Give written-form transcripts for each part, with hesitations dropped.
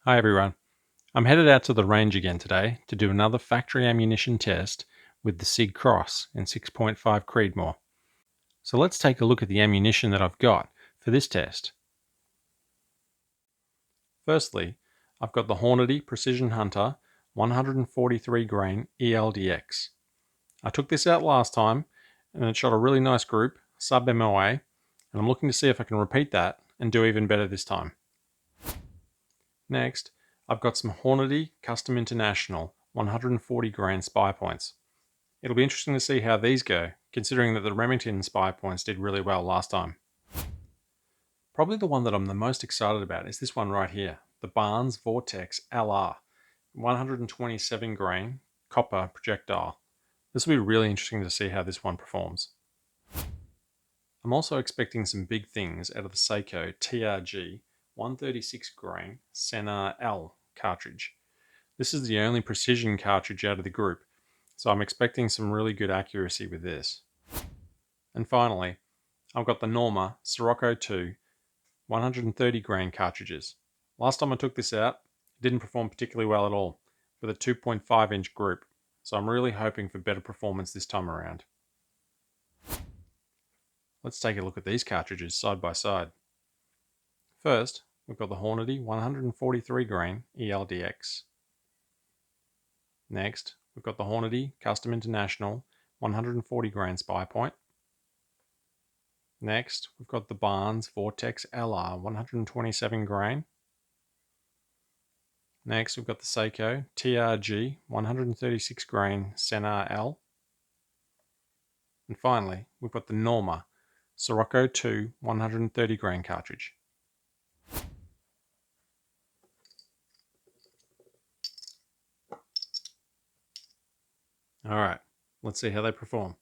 Hi everyone. I'm headed out to the range again today to do another factory ammunition test with the Sig Cross in 6.5 Creedmoor. So let's take a look at the ammunition that I've got for this test. Firstly, I've got the Hornady Precision Hunter 143 grain ELD-X. I took this out last time and it shot a really nice group, sub MOA, and I'm looking to see if I can repeat that and do even better this time. Next, I've got some Hornady Custom International 140 grain spy points. It'll be interesting to see how these go, considering that the Remington spy points did really well last time. Probably the one that I'm the most excited about is this one right here, the Barnes VOR-TX LR 127 grain copper projectile. This will be really interesting to see how this one performs. I'm also expecting some big things out of the Sako TRG 136 grain LR cartridge. This is the only precision cartridge out of the group, so I'm expecting some really good accuracy with this. And finally, I've got the Norman Scirocco II 130 grain cartridges. Last time I took this out, it didn't perform particularly well at all, with a 2.5 inch group, so I'm really hoping for better performance this time around. Let's take a look at these cartridges side by side. First, we've got the Hornady 143 grain ELD-X. Next, we've got the Hornady Custom International 140 grain spy point. Next, we've got the Barnes VOR-TX LR 127 grain. Next, we've got the Sako TRG 136 grain LR. And finally, we've got the Norman Scirocco II 130 grain cartridge. Alright, let's see how they perform.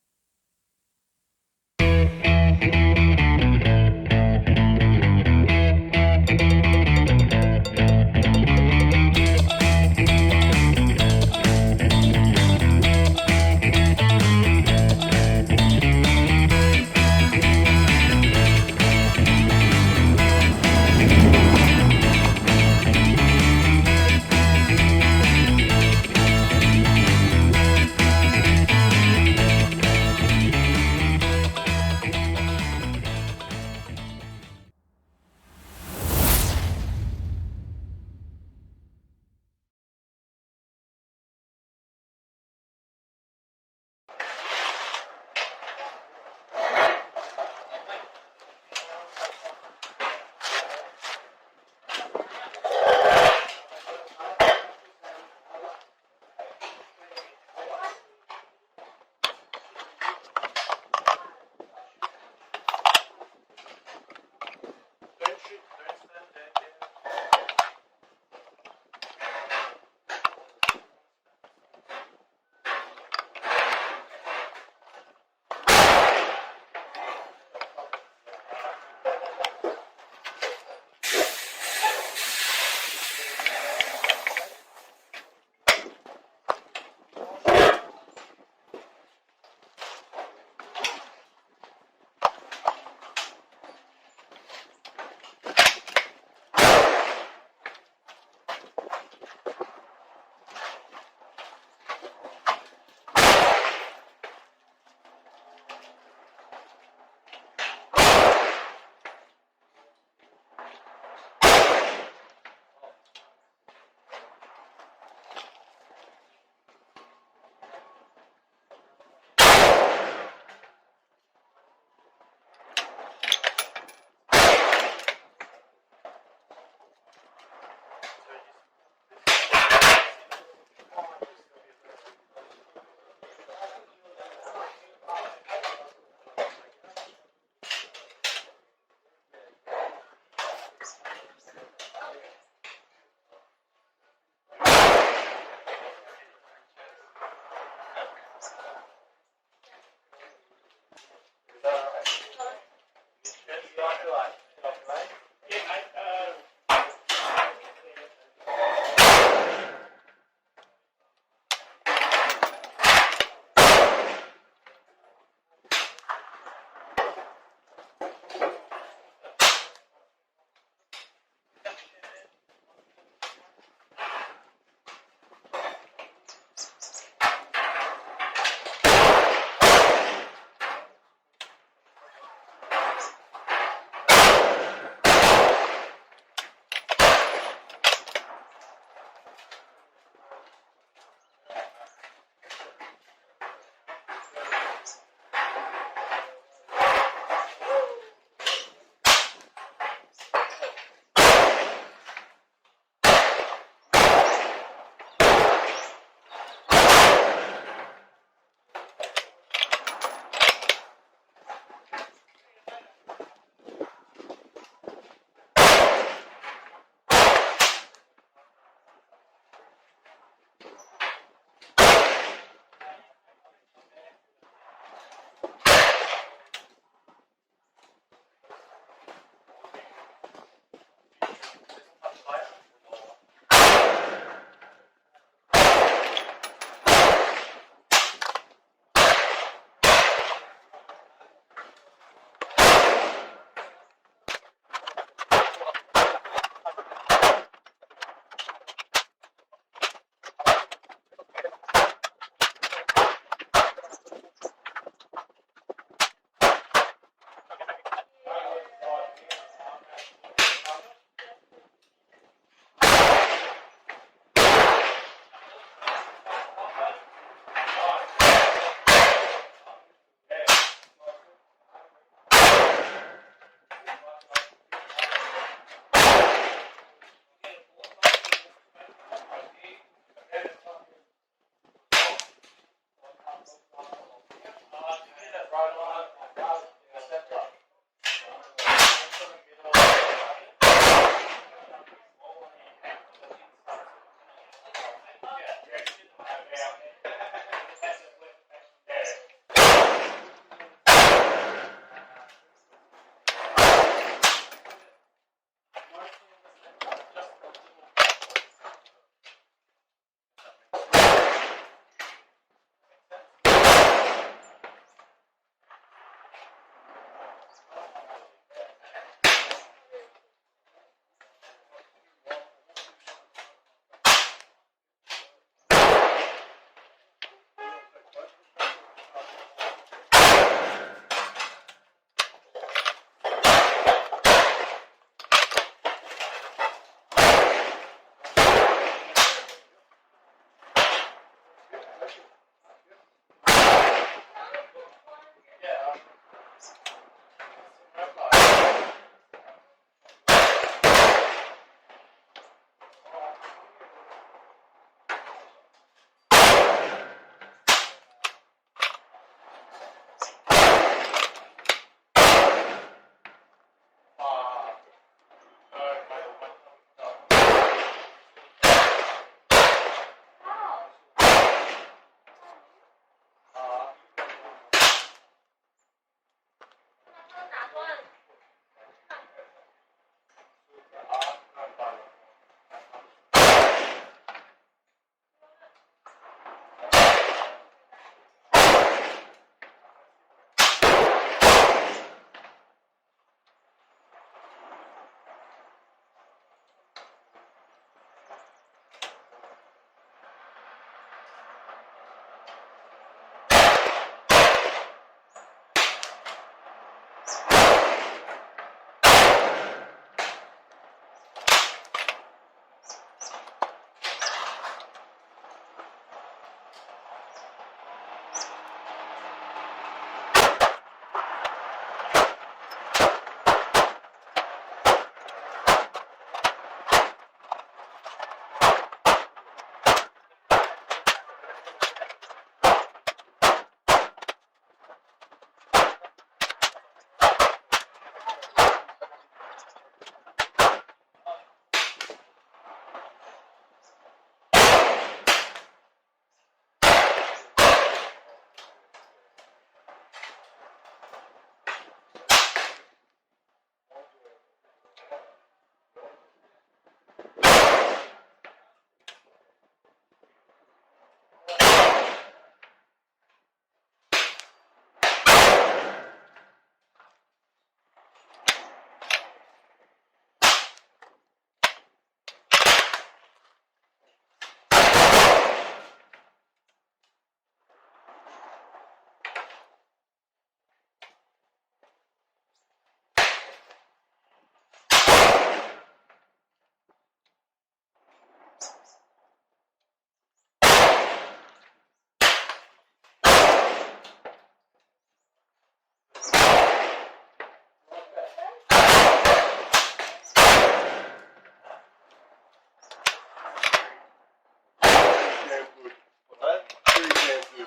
damn good. What? Pretty damn good.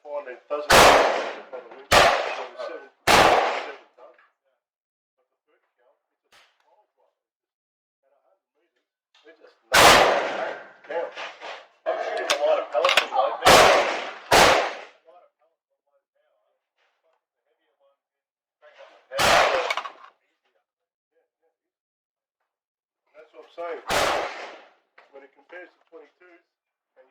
Find it doesn't on the window, so 7 tons. But the 30 count, it's a small drop. At 100 metres, they're just down. I'm shooting a lot of pellets from low power. That's what I'm saying. When it compares to 22s, and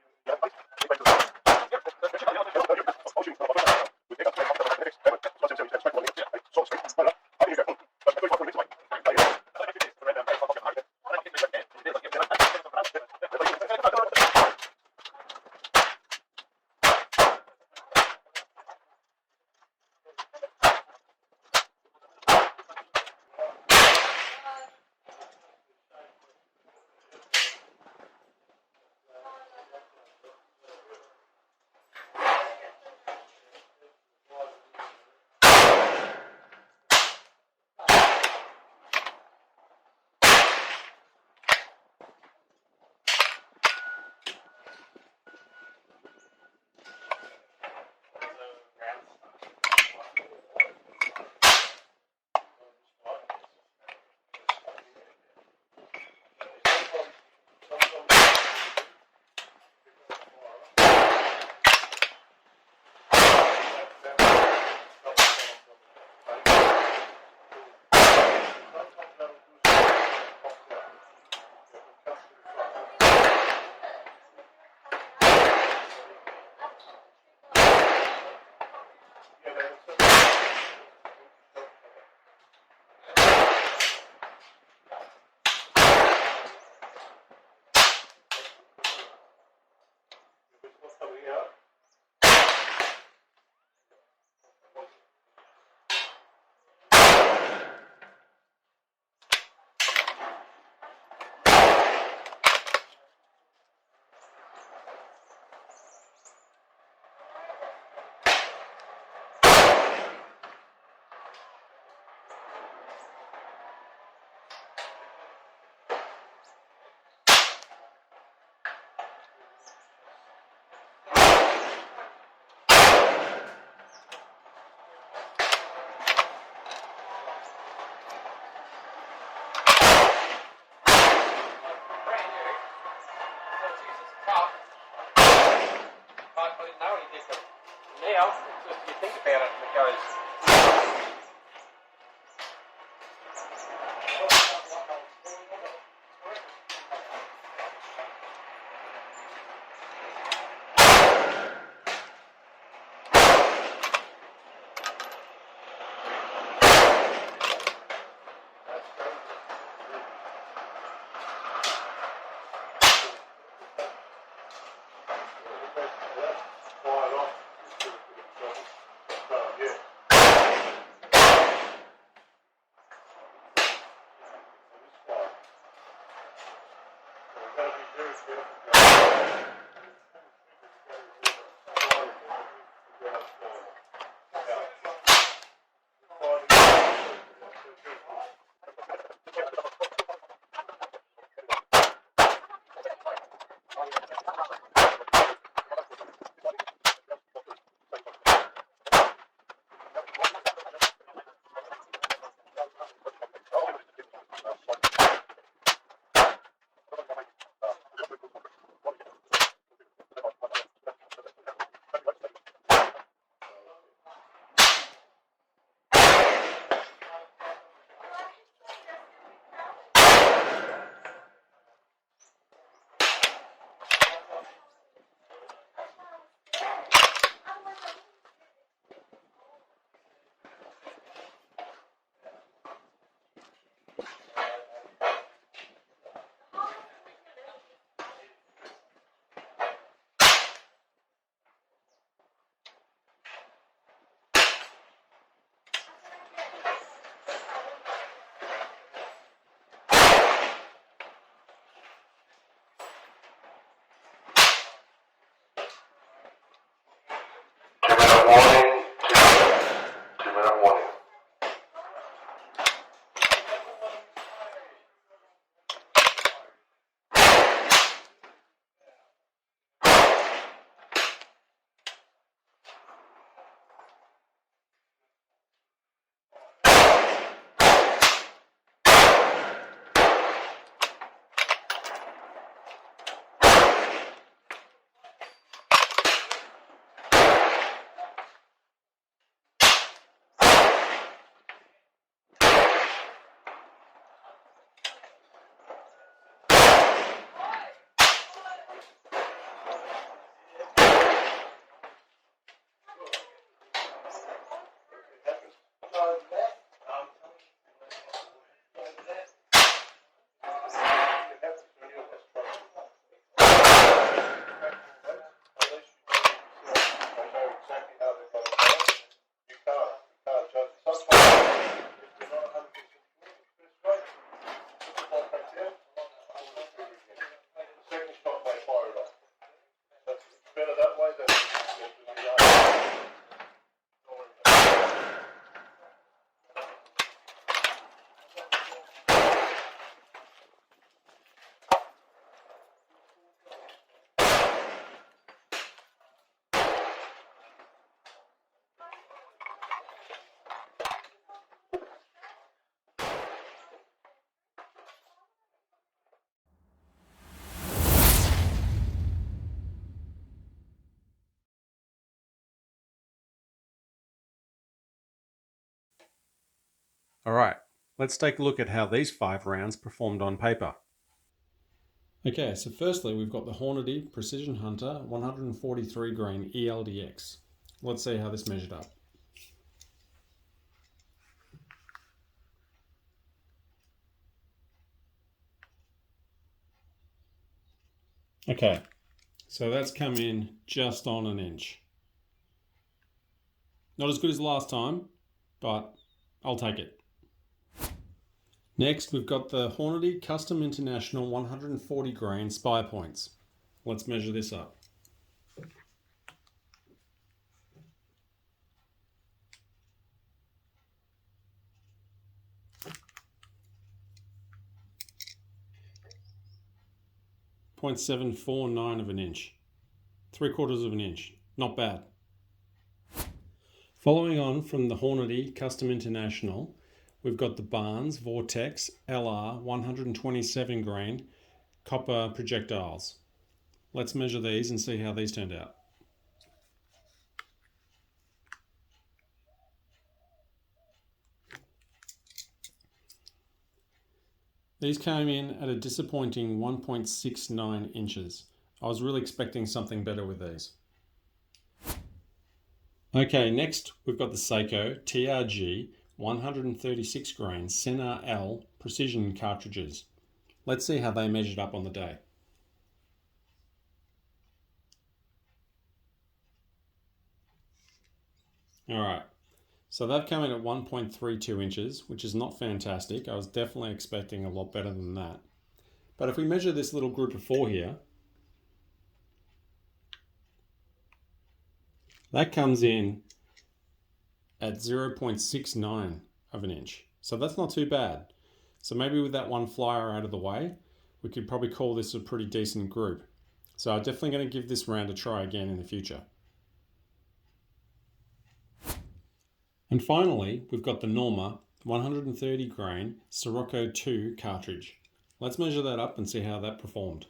Now, if you think about it, it goes. warning, 2 minute warning. Alright, let's take a look at how these 5 rounds performed on paper. Okay, so firstly we've got the Hornady Precision Hunter 143 grain ELD-X. Let's see how this measured up. Okay, so that's come in just on an inch. Not as good as last time, but I'll take it. Next, we've got the Hornady Custom International 140 grain spy points. Let's measure this up. .749 of an inch. 3/4 of an inch. Not bad. Following on from the Hornady Custom International, we've got the Barnes Vortex LR 127 grain copper projectiles. Let's measure these and see how these turned out. These came in at a disappointing 1.69 inches. I was really expecting something better with these. Okay, next we've got the Sako TRG 136 grain Senar L Precision cartridges. Let's see how they measured up on the day. Alright, so they've come in at 1.32 inches, which is not fantastic. I was definitely expecting a lot better than that. But if we measure this little group of 4 here, that comes in at 0.69 of an inch. So that's not too bad. So maybe with that one flyer out of the way, we could probably call this a pretty decent group. So I'm definitely going to give this round a try again in the future. And finally, we've got the Norman 130 grain Scirocco II cartridge. Let's measure that up and see how that performed.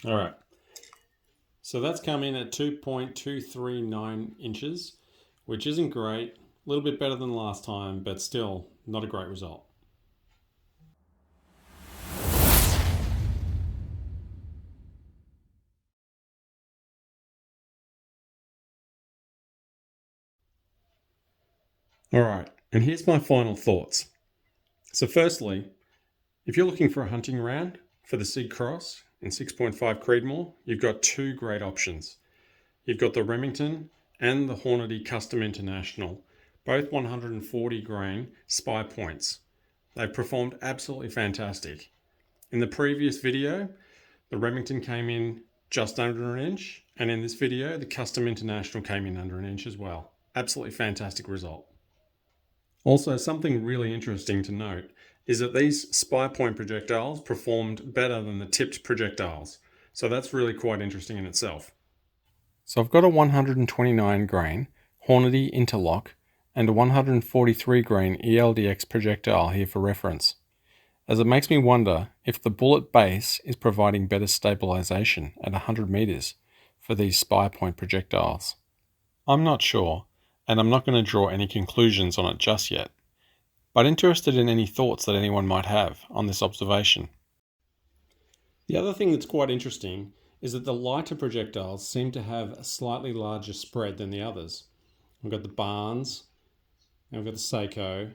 All right, so that's come in at 2.239 inches, which isn't great, a little bit better than last time, but still not a great result. All right, and here's my final thoughts. So firstly, if you're looking for a hunting round for the Sig Cross in 6.5 Creedmoor, you've got 2 great options. You've got the Remington and the Hornady Custom International, both 140 grain spy points. They've performed absolutely fantastic. In the previous video, The Remington came in just under an inch, and in this video, the Custom International came in under an inch as well. Absolutely fantastic result. Also, something really interesting to note is that these spy point projectiles performed better than the tipped projectiles. So that's really quite interesting in itself. So I've got a 129 grain Hornady interlock and a 143 grain ELD-X projectile here for reference, as it makes me wonder if the bullet base is providing better stabilization at 100 meters for these spy point projectiles. I'm not sure, and I'm not going to draw any conclusions on it just yet, but interested in any thoughts that anyone might have on this observation. The other thing that's quite interesting is that the lighter projectiles seem to have a slightly larger spread than the others. We've got the Barnes, and we've got the Sako,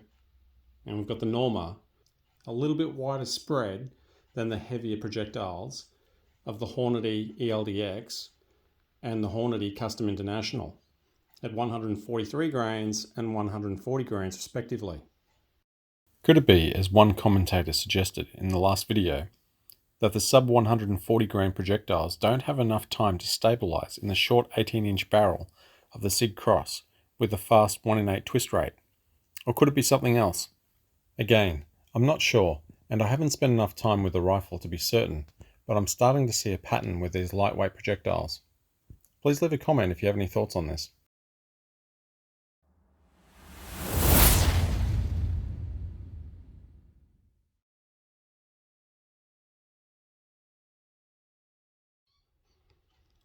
and we've got the Norma. A little bit wider spread than the heavier projectiles of the Hornady ELD-X and the Hornady Custom International at 143 grains and 140 grains respectively. Could it be, as one commentator suggested in the last video, that the sub 140 grain projectiles don't have enough time to stabilize in the short 18-inch barrel of the Sig Cross with a fast 1 in 8 twist rate? Or could it be something else? Again, I'm not sure, and I haven't spent enough time with the rifle to be certain, but I'm starting to see a pattern with these lightweight projectiles. Please leave a comment if you have any thoughts on this.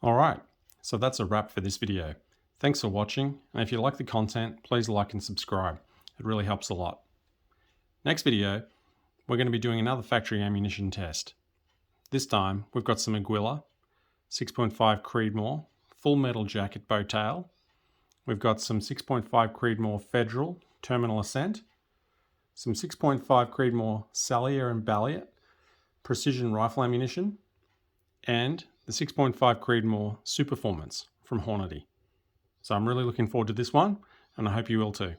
Alright, so that's a wrap for this video. Thanks for watching, and if you like the content, please like and subscribe. It really helps a lot. Next video, we're going to be doing another factory ammunition test. This time, we've got some Aguila, 6.5 Creedmoor, full metal jacket bow tail. We've got some 6.5 Creedmoor Federal terminal ascent, some 6.5 Creedmoor Sallier and Balliet precision rifle ammunition, and the 6.5 Creedmoor Superformance from Hornady. So I'm really looking forward to this one, and I hope you will too.